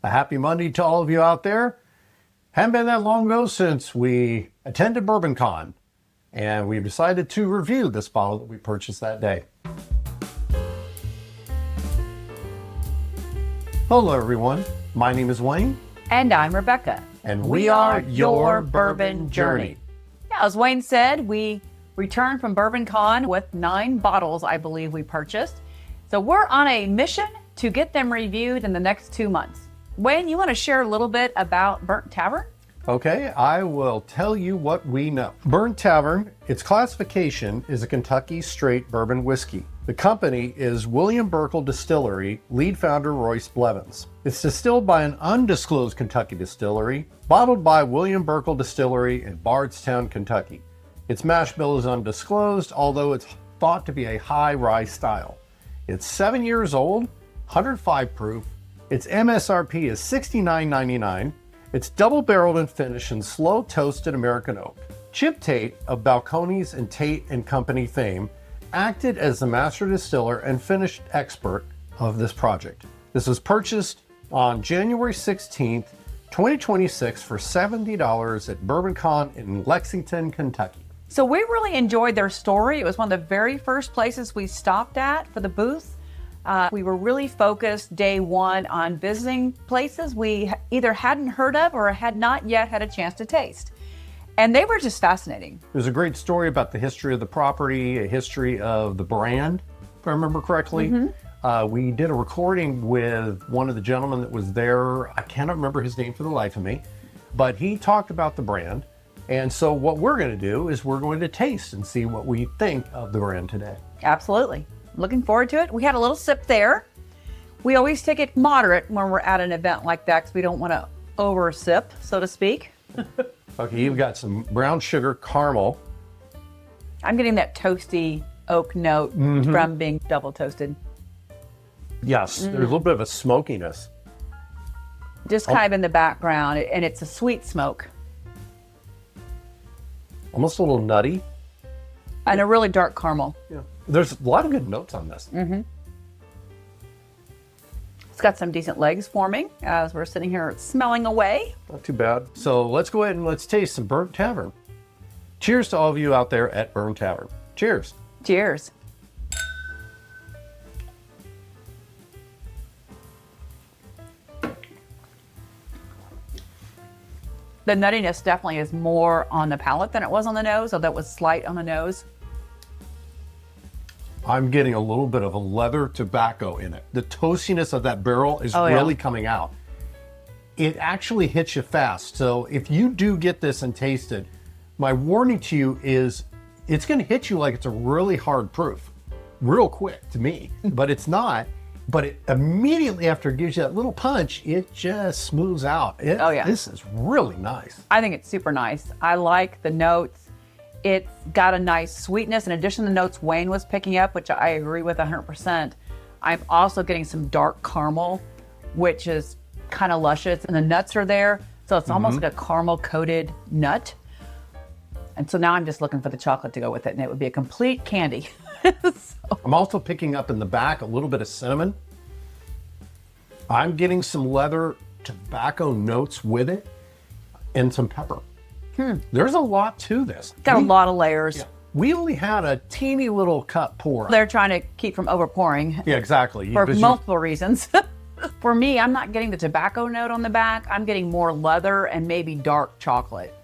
A happy Monday to all of you out there. Hadn't been that long ago since we attended BourbonCon, and we've decided to review this bottle that we purchased that day. Hello everyone, my name is Wayne. And I'm Rebecca. And we are Your Bourbon Journey. Yeah, as Wayne said, we returned from BourbonCon with 9 bottles, I believe we purchased. So we're on a mission to get them reviewed in the next 2 months. Wayne, you want to share a little bit about Burnt Tavern? Okay, I will tell you what we know. Burnt Tavern, its classification is a Kentucky straight bourbon whiskey. The company is William Berkele Distillery, lead founder Royce Blevins. It's distilled by an undisclosed Kentucky distillery, bottled by William Berkele Distillery in Bardstown, Kentucky. Its mash bill is undisclosed, although it's thought to be a high-rye style. It's 7 years old, 105 proof. Its MSRP is $69.99. It's double-barreled and finished in slow toasted American oak. Chip Tate of Balcones and Tate and Company fame acted as the master distiller and finished expert of this project. This was purchased on January 16th, 2026 for $70 at BourbonCon in Lexington, Kentucky. So we really enjoyed their story. It was one of the very first places we stopped at for the booth. We were really focused day one on visiting places we either hadn't heard of or had not yet had a chance to taste. And they were just fascinating. There's a great story about the history of the property, a history of the brand, if I remember correctly. Mm-hmm. We did a recording with one of the gentlemen that was there. I cannot remember his name for the life of me, but he talked about the brand. And so what we're going to do is we're going to taste and see what we think of the brand today. Absolutely. Looking forward to it. We had a little sip there. We always take it moderate when we're at an event like that because we don't want to over sip, so to speak. Okay, you've got some brown sugar caramel. I'm getting that toasty oak note from being double toasted. Yes, there's a little bit of a smokiness. Just kind of in the background, and it's a sweet smoke. Almost a little nutty. And a really dark caramel. Yeah. There's a lot of good notes on this. Mm-hmm. It's got some decent legs forming as we're sitting here smelling away. Not too bad. So let's go ahead and let's taste some Burnt Tavern. Cheers to all of you out there at Burnt Tavern. Cheers. Cheers. The nuttiness definitely is more on the palate than it was on the nose, although it was slight on the nose. I'm getting a little bit of a leather tobacco in it. The toastiness of that barrel is really coming out. It actually hits you fast. So if you do get this and taste it, my warning to you is it's going to hit you like it's a really hard proof, real quick to me, but it's not. But it immediately after it gives you that little punch, it just smooths out. This is really nice. I think it's super nice. I like the notes. It's got a nice sweetness. In addition to the notes Wayne was picking up, which I agree with 100%, I'm also getting some dark caramel, which is kind of luscious, and the nuts are there. So it's almost like a caramel coated nut. And so now I'm just looking for the chocolate to go with it, and it would be a complete candy. I'm also picking up in the back a little bit of cinnamon. I'm getting some leather tobacco notes with it and some pepper. There's a lot to this. Got a lot of layers. Yeah, we only had a teeny little cup pour. They're trying to keep from overpouring. Yeah, exactly. For multiple reasons. For me, I'm not getting the tobacco note on the back. I'm getting more leather and maybe dark chocolate,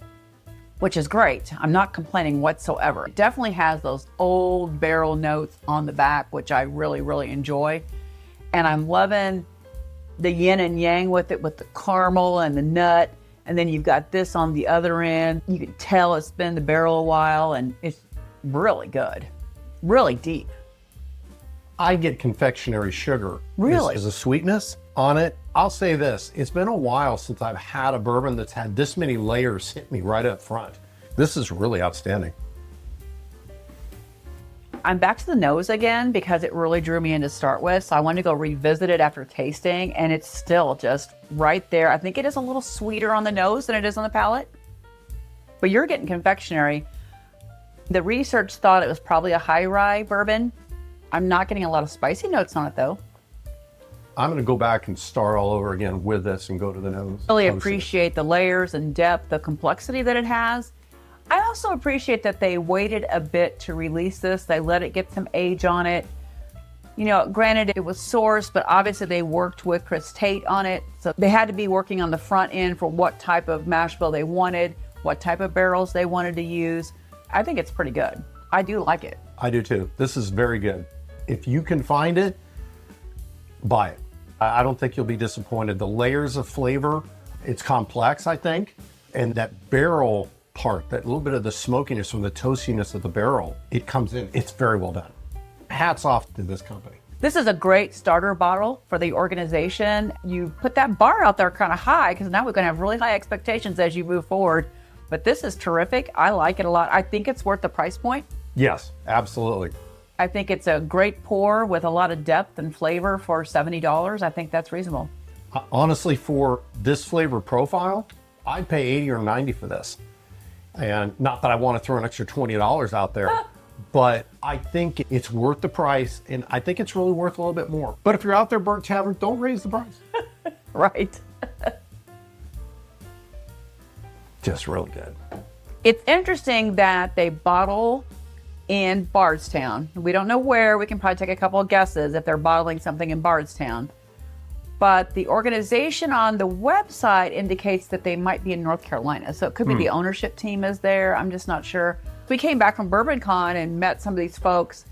which is great. I'm not complaining whatsoever. It definitely has those old barrel notes on the back, which I really, really enjoy. And I'm loving the yin and yang with it, with the caramel and the nut. And then you've got this on the other end. You can tell it's been in the barrel a while, and it's really good, really deep. I get confectionery sugar. Really? As a sweetness on it. I'll say this, it's been a while since I've had a bourbon that's had this many layers hit me right up front. This is really outstanding. I'm back to the nose again because it really drew me in to start with. So I wanted to go revisit it after tasting, and it's still just right there. I think it is a little sweeter on the nose than it is on the palate. But you're getting confectionery. The research thought it was probably a high-rye bourbon. I'm not getting a lot of spicy notes on it though. I'm going to go back and start all over again with this and go to the nose. Really Toasty. appreciate the layers and depth, the complexity that it has. I also appreciate that they waited a bit to release this. They let it get some age on it. You know, granted it was sourced, but obviously they worked with Chip Tate on it. So they had to be working on the front end for what type of mash bill they wanted, what type of barrels they wanted to use. I think it's pretty good. I do like it. I do too. This is very good. If you can find it, buy it. I don't think you'll be disappointed. The layers of flavor, it's complex, I think. And that barrel part, that little bit of the smokiness from the toastiness of the barrel, it comes in. It's very well done. Hats off to this company. This is a great starter bottle for the organization. You put that bar out there kind of high because now we're going to have really high expectations as you move forward. But this is terrific. I like it a lot. I think it's worth the price point. Yes, absolutely. I think it's a great pour with a lot of depth and flavor for $70. I think that's reasonable. Honestly, for this flavor profile, I'd pay 80 or 90 for this. And not that I want to throw an extra $20 out there, but I think it's worth the price, and I think it's really worth a little bit more. But if you're out there, Burnt Tavern, don't raise the price. Right. Just really good. It's interesting that they bottle in Bardstown. We don't know where. We can probably take a couple of guesses if they're bottling something in Bardstown. But the organization on the website indicates that they might be in North Carolina. So it could be the ownership team is there. I'm just not sure. We came back from BourbonCon and met some of these folks.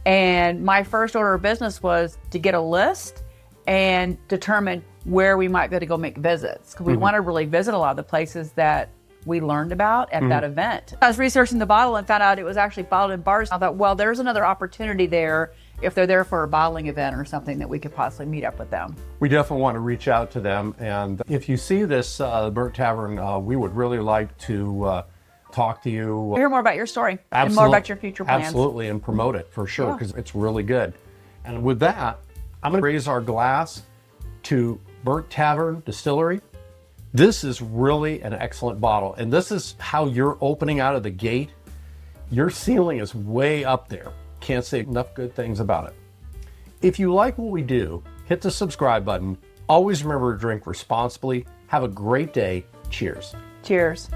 And my first order of business was to get a list and determine where we might be able to go make visits. Because we want to really visit a lot of the places that we learned about at that event. I was researching the bottle and found out it was actually bottled in Bardstown. I thought, well, there's another opportunity there if they're there for a bottling event or something that we could possibly meet up with them. We definitely want to reach out to them. And if you see this Burnt Tavern, we would really like to talk to you. Hear more about your story and more about your future plans. Absolutely, and promote it for sure, because it's really good. And with that, I'm going to raise our glass to Burnt Tavern Distillery. This is really an excellent bottle, and this is how you're opening out of the gate. Your ceiling is way up there. Can't say enough good things about it. If you like what we do, hit the subscribe button. Always remember to drink responsibly. Have a great day. Cheers. Cheers.